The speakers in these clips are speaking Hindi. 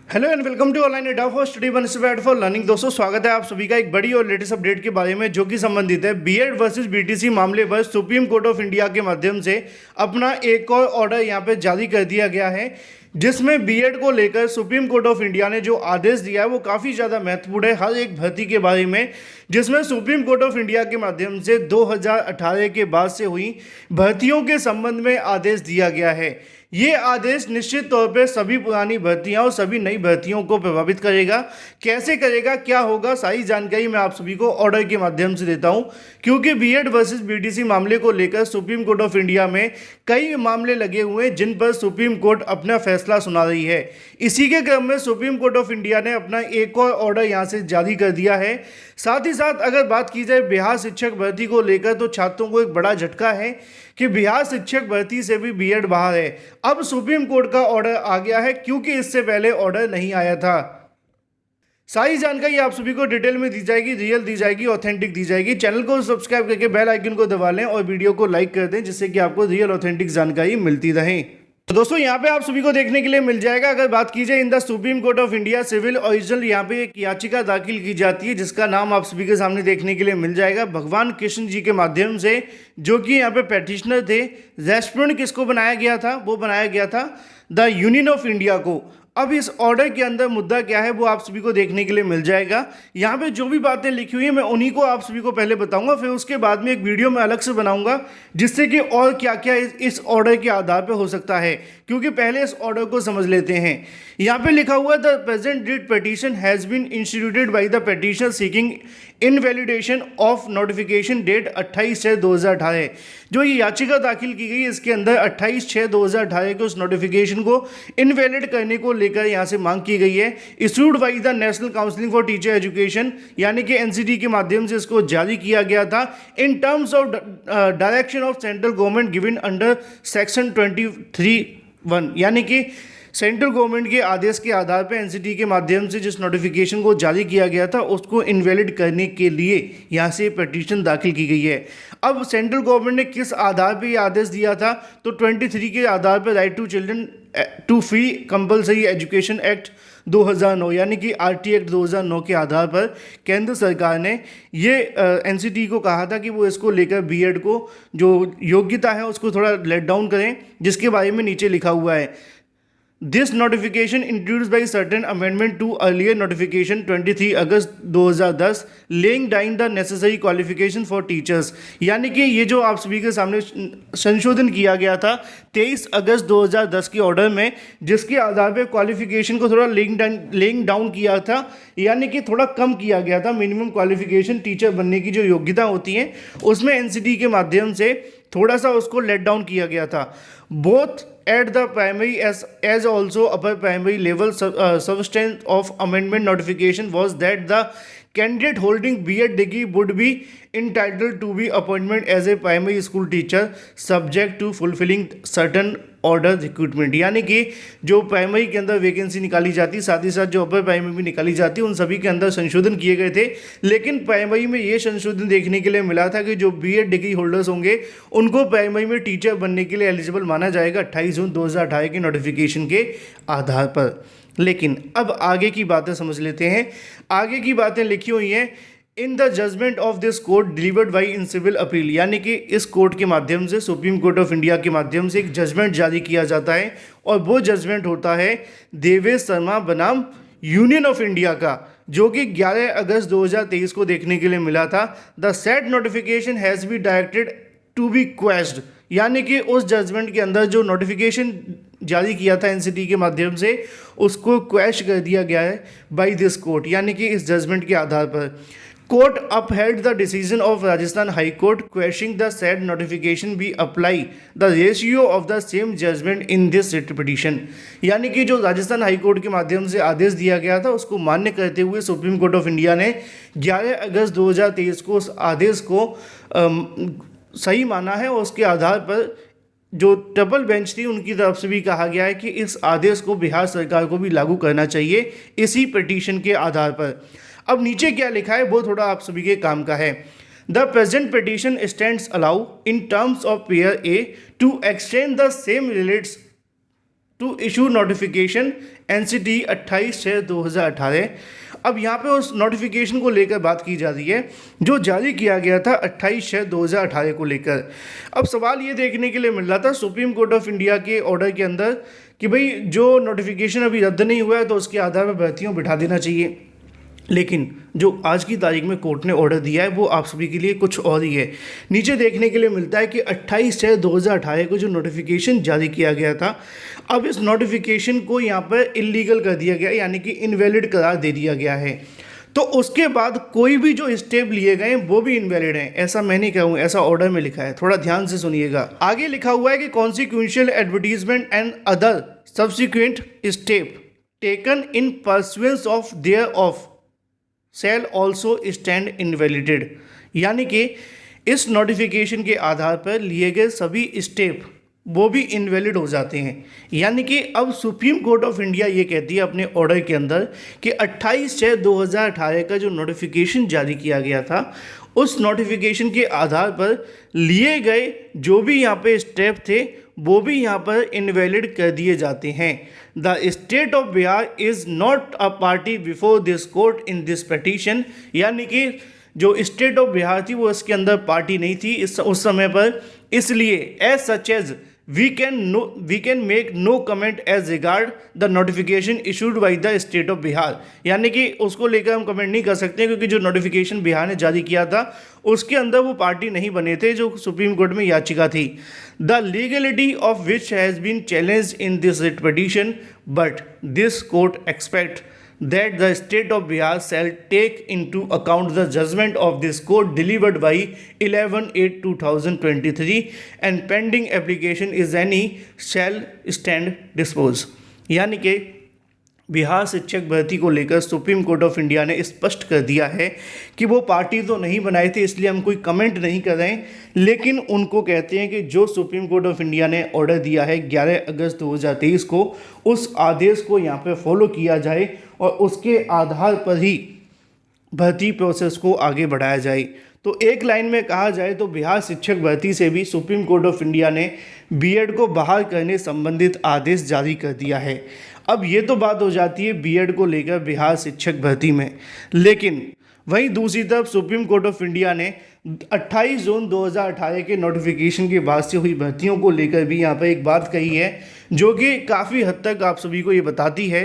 Hello and welcome to online aid for study one student for learning. दोस्तों स्वागत है आप सभी का एक बड़ी और लेटेस्ट अपडेट के बारे में जो कि संबंधित है बीएड वर्सेस बीटीसी मामले पर सुप्रीम कोर्ट ऑफ इंडिया के माध्यम से अपना एक और ऑर्डर यहां पे जारी कर दिया गया है, जिसमें बीएड को लेकर सुप्रीम कोर्ट ऑफ इंडिया ने जो आदेश दिया है वो काफ़ी ज़्यादा महत्वपूर्ण है हर एक भर्ती के बारे में, जिसमें सुप्रीम कोर्ट ऑफ इंडिया के माध्यम से 2018 के बाद से हुई भर्तियों के संबंध में आदेश दिया गया है। ये आदेश निश्चित तौर पे सभी पुरानी भर्तियां और सभी नई भर्तियों को प्रभावित करेगा। कैसे करेगा, क्या होगा, सारी जानकारी मैं आप सभी को ऑर्डर के माध्यम से देता हूं, क्योंकि बीएड वर्सेस बीटीसी मामले को लेकर सुप्रीम कोर्ट ऑफ इंडिया में कई मामले लगे हुए हैं जिन पर सुप्रीम कोर्ट अपना फैसला सुना रही है। इसी के क्रम में सुप्रीम कोर्ट ऑफ इंडिया ने अपना एक और ऑर्डर यहाँ से जारी कर दिया है। साथ ही साथ अगर बात की जाए बिहार शिक्षक भर्ती को लेकर तो छात्रों को एक बड़ा झटका है कि बिहार शिक्षक भर्ती से भी बीएड बाहर है। अब सुप्रीम कोर्ट का ऑर्डर आ गया है, क्योंकि इससे पहले ऑर्डर नहीं आया था। सारी जानकारी आप सभी को डिटेल में दी जाएगी, रियल दी जाएगी, ऑथेंटिक दी जाएगी। चैनल को सब्सक्राइब करके बेल आइकन को दबा लें और वीडियो को लाइक कर दें, जिससे कि आपको रियल ऑथेंटिक जानकारी मिलती रहे। तो दोस्तों यहाँ पे आप सभी को देखने के लिए मिल जाएगा। अगर बात की जाए in the Supreme Court of India civil original, यहाँ पे एक याचिका दाखिल की जाती है जिसका नाम आप सभी के सामने देखने के लिए मिल जाएगा भगवान कृष्ण जी के माध्यम से, जो कि यहाँ पे पेटिशनर थे। रेस्पोंड किसको बनाया गया था? वो बनाया गया था द यूनियन ऑफ इंडिया को। अब इस ऑर्डर के अंदर मुद्दा क्या है वो आप सभी को देखने के लिए मिल जाएगा। यहाँ पे जो भी बातें लिखी हुई है मैं उन्हीं को आप सभी को पहले बताऊंगा, फिर उसके बाद में एक वीडियो में अलग से बनाऊंगा जिससे कि और क्या क्या इस ऑर्डर के आधार पे हो सकता है, क्योंकि पहले इस ऑर्डर को समझ लेते हैं। यहाँ पे लिखा हुआ the present did petition has been instituted by the petitioner seeking invalidation of notification date 28/6/2018। जो ये याचिका दाखिल की गई इसके अंदर 28/6/2018 के उस नोटिफिकेशन को इनवैलिड करने को लेकर यहाँ से मांग की गई है। Issued by the national counselling for teacher education, यानी कि एनसीटी के माध्यम से इसको जारी किया गया था इन terms of direction of central government given under section 23(1), यानी कि सेंट्रल गवर्नमेंट के आदेश के आधार पर एनसीटी के माध्यम से जिस नोटिफिकेशन को जारी किया गया था उसको इनवैलिड करने के लिए यहाँ से पिटीशन दाखिल की गई है। अब सेंट्रल गवर्नमेंट ने किस आधार पर यह आदेश दिया था? तो 23 के आधार पर right to children to free compulsory education act 2009, यानी कि आरटी एक्ट 2009 के आधार पर केंद्र सरकार ने ये एनसीटी को कहा था कि वो इसको लेकर बीएड को जो योग्यता है उसको थोड़ा लेट डाउन करें, जिसके बारे में नीचे लिखा हुआ है this notification introduced by certain amendment to earlier notification 23 August 2010 laying down the necessary qualification for teachers, यानी कि ये जो आप सभी के सामने संशोधन किया गया था 23 अगस्त 2010 के ऑर्डर में, जिसके आधार पर क्वालिफिकेशन को थोड़ा लेइंग डाउन किया था, यानी कि थोड़ा कम किया गया था। मिनिमम क्वालिफिकेशन टीचर बनने की जो योग्यता होती है उसमें एनसीटी के माध्यम से थोड़ा सा उसको लेट डाउन किया गया था। Both at the primary as also upper primary level substance of amendment notification was that the candidate holding B.Ed degree would be entitled to be appointment as a primary school teacher subject to fulfilling certain order recruitment, यानी कि जो प्राइमरी के अंदर वैकेंसी निकाली जाती साथ ही साथ जो अपर प्राइमरी भी निकाली जाती उन सभी के अंदर संशोधन किए गए थे। लेकिन प्राइमरी में ये संशोधन देखने के लिए मिला था कि जो बीएड डिग्री होल्डर्स होंगे उनको प्राइमरी में टीचर बनने के लिए एलिजिबल माना जाएगा 28 जून 2018 के नोटिफिकेशन के आधार पर। लेकिन अब आगे की बातें समझ लेते हैं। आगे की बातें लिखी हुई हैं in the judgment of this court delivered by in civil appeal, यानी कि इस कोर्ट के माध्यम से सुप्रीम कोर्ट ऑफ इंडिया के माध्यम से एक जजमेंट जारी किया जाता है, और वो जजमेंट होता है देवेश शर्मा बनाम यूनियन ऑफ इंडिया का, जो कि 11 अगस्त 2023 को देखने के लिए मिला था। The set notification has be directed to be quashed, यानी कि उस जजमेंट के अंदर जो नोटिफिकेशन जारी किया था एनसीटी के माध्यम से उसको क्वेश कर दिया गया है बाय दिस कोर्ट, यानी कि इस जजमेंट के आधार पर court upheld the decision of Rajasthan high court questioning the said notification be apply the ratio of the same judgment in this writ petition, यानी कि जो राजस्थान हाई कोर्ट के माध्यम से आदेश दिया गया था उसको मान्य करते हुए सुप्रीम कोर्ट ऑफ इंडिया ने 11 अगस्त 2023 को उस आदेश को सही माना है, और उसके आधार पर जो ट्रिपल बेंच थी उनकी तरफ से भी कहा गया है कि इस आदेश को बिहार सरकार को भी लागू करना चाहिए इसी पिटीशन के आधार पर। अब नीचे क्या लिखा है वो थोड़ा आप सभी के काम का है। The present petition stands allow in terms of pair a to extend the same relates to issue notification NCT 28/6/2018। अब यहाँ पे उस नोटिफिकेशन को लेकर बात की जा रही है जो जारी किया गया था 28/6/2018 को लेकर। अब सवाल ये देखने के लिए मिल रहा था सुप्रीम कोर्ट ऑफ इंडिया के ऑर्डर के अंदर कि भाई जो नोटिफिकेशन अभी रद्द नहीं हुआ है तो उसके आधार पर भर्तियों बिठा देना चाहिए, लेकिन जो आज की तारीख में कोर्ट ने ऑर्डर दिया है वो आप सभी के लिए कुछ और ही है। नीचे देखने के लिए मिलता है कि 28/6/2018 को जो नोटिफिकेशन जारी किया गया था, अब इस नोटिफिकेशन को यहाँ पर इलीगल कर दिया गया, यानी कि इनवैलिड करार दे दिया गया है। तो उसके बाद कोई भी जो स्टेप लिए गए वो भी इनवैलिड हैं, ऐसा मैं नहीं कहूँ, ऐसा ऑर्डर में लिखा है। थोड़ा ध्यान से सुनिएगा। आगे लिखा हुआ है कि consequential advertisement and other subsequent step taken in pursuance of thereof sale also stand invalidated, यानी कि इस नोटिफिकेशन के आधार पर लिए गए सभी स्टेप वो भी इनवैलिड हो जाते हैं। यानी कि अब सुप्रीम कोर्ट ऑफ इंडिया ये कहती है अपने ऑर्डर के अंदर कि 28/6/2018 का जो नोटिफिकेशन जारी किया गया था उस नोटिफिकेशन के आधार पर लिए गए जो भी यहाँ पे स्टेप थे वो भी यहाँ पर इनवैलिड कर दिए जाते हैं। The state of Bihar is not a party before this court in this petition, यानी कि जो स्टेट ऑफ बिहार थी वो इसके अंदर पार्टी नहीं थी उस समय पर, इसलिए as such as we can make no comment as regard the notification issued by the state of Bihar, यानी कि उसको लेकर हम कमेंट नहीं कर सकते क्योंकि जो नोटिफिकेशन बिहार ने जारी किया था उसके अंदर वो पार्टी नहीं बने थे जो सुप्रीम कोर्ट में याचिका थी। The legality of which has been challenge in this writ petition, but this court expect that the state of Bihar shall take into account the judgment of this court delivered by 11/8/2023 and pending application is any shall stand disposed, यानी कि बिहार शिक्षक भर्ती को लेकर सुप्रीम कोर्ट ऑफ इंडिया ने स्पष्ट कर दिया है कि वो पार्टी तो नहीं बनाए थे इसलिए हम कोई कमेंट नहीं कर रहे हैं, लेकिन उनको कहते हैं कि जो सुप्रीम कोर्ट ऑफ इंडिया ने ऑर्डर दिया है 11 अगस्त 2023 को, उस आदेश को यहाँ पे फॉलो किया जाए और उसके आधार पर ही भर्ती प्रोसेस को आगे बढ़ाया जाए। तो एक लाइन में कहा जाए तो बिहार शिक्षक भर्ती से भी सुप्रीम कोर्ट ऑफ इंडिया ने बीएड को बहाल करने संबंधित आदेश जारी कर दिया है। अब ये तो बात हो जाती है बीएड को लेकर बिहार शिक्षक भर्ती में, लेकिन वहीं दूसरी तरफ सुप्रीम कोर्ट ऑफ इंडिया ने 28 जून 2018 के नोटिफिकेशन के बाद से हुई भर्तियों को लेकर भी यहाँ पर एक बात कही है जो कि काफ़ी हद तक आप सभी को ये बताती है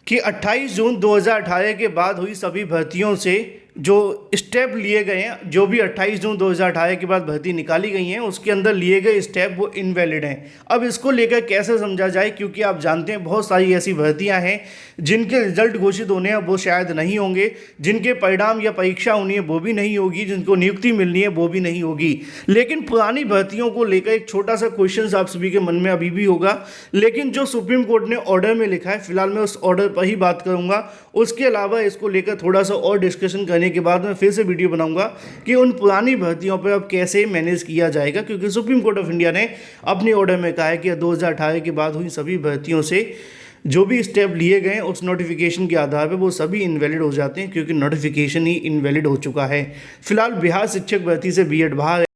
कि 28 जून 2018 के बाद हुई सभी भर्तियों से जो स्टेप लिए गए हैं, जो भी 28 जून 2018 के बाद भर्ती निकाली गई हैं उसके अंदर लिए गए स्टेप वो इनवैलिड हैं। अब इसको लेकर कैसे समझा जाए, क्योंकि आप जानते हैं बहुत सारी ऐसी भर्तियां हैं जिनके रिजल्ट घोषित होने हैं वो शायद नहीं होंगे, जिनके परिणाम या परीक्षा होनी है वो भी नहीं होगी, जिनको नियुक्ति मिलनी है वो भी नहीं होगी। लेकिन पुरानी भर्तियों को लेकर एक छोटा सा क्वेश्चन आप सभी के मन में अभी भी होगा, लेकिन जो सुप्रीम कोर्ट ने ऑर्डर में लिखा है फिलहाल मैं उस ऑर्डर पर ही बात करूँगा। उसके अलावा इसको लेकर थोड़ा सा और डिस्कशन करने के बाद मैं फिर से वीडियो बनाऊंगा कि उन पुरानी भर्तियों पर अब कैसे मैनेज किया जाएगा, क्योंकि सुप्रीम कोर्ट ऑफ इंडिया ने अपने ऑर्डर में कहा है कि 2018 के बाद हुई सभी भर्तियों से जो भी स्टेप लिए गए उस नोटिफिकेशन के आधार पर वो सभी इनवैलिड हो जाते हैं, क्योंकि नोटिफिकेशन ही इनवैलिड हो चुका है। फिलहाल बिहार शिक्षक भर्ती से बीएड बाहर है।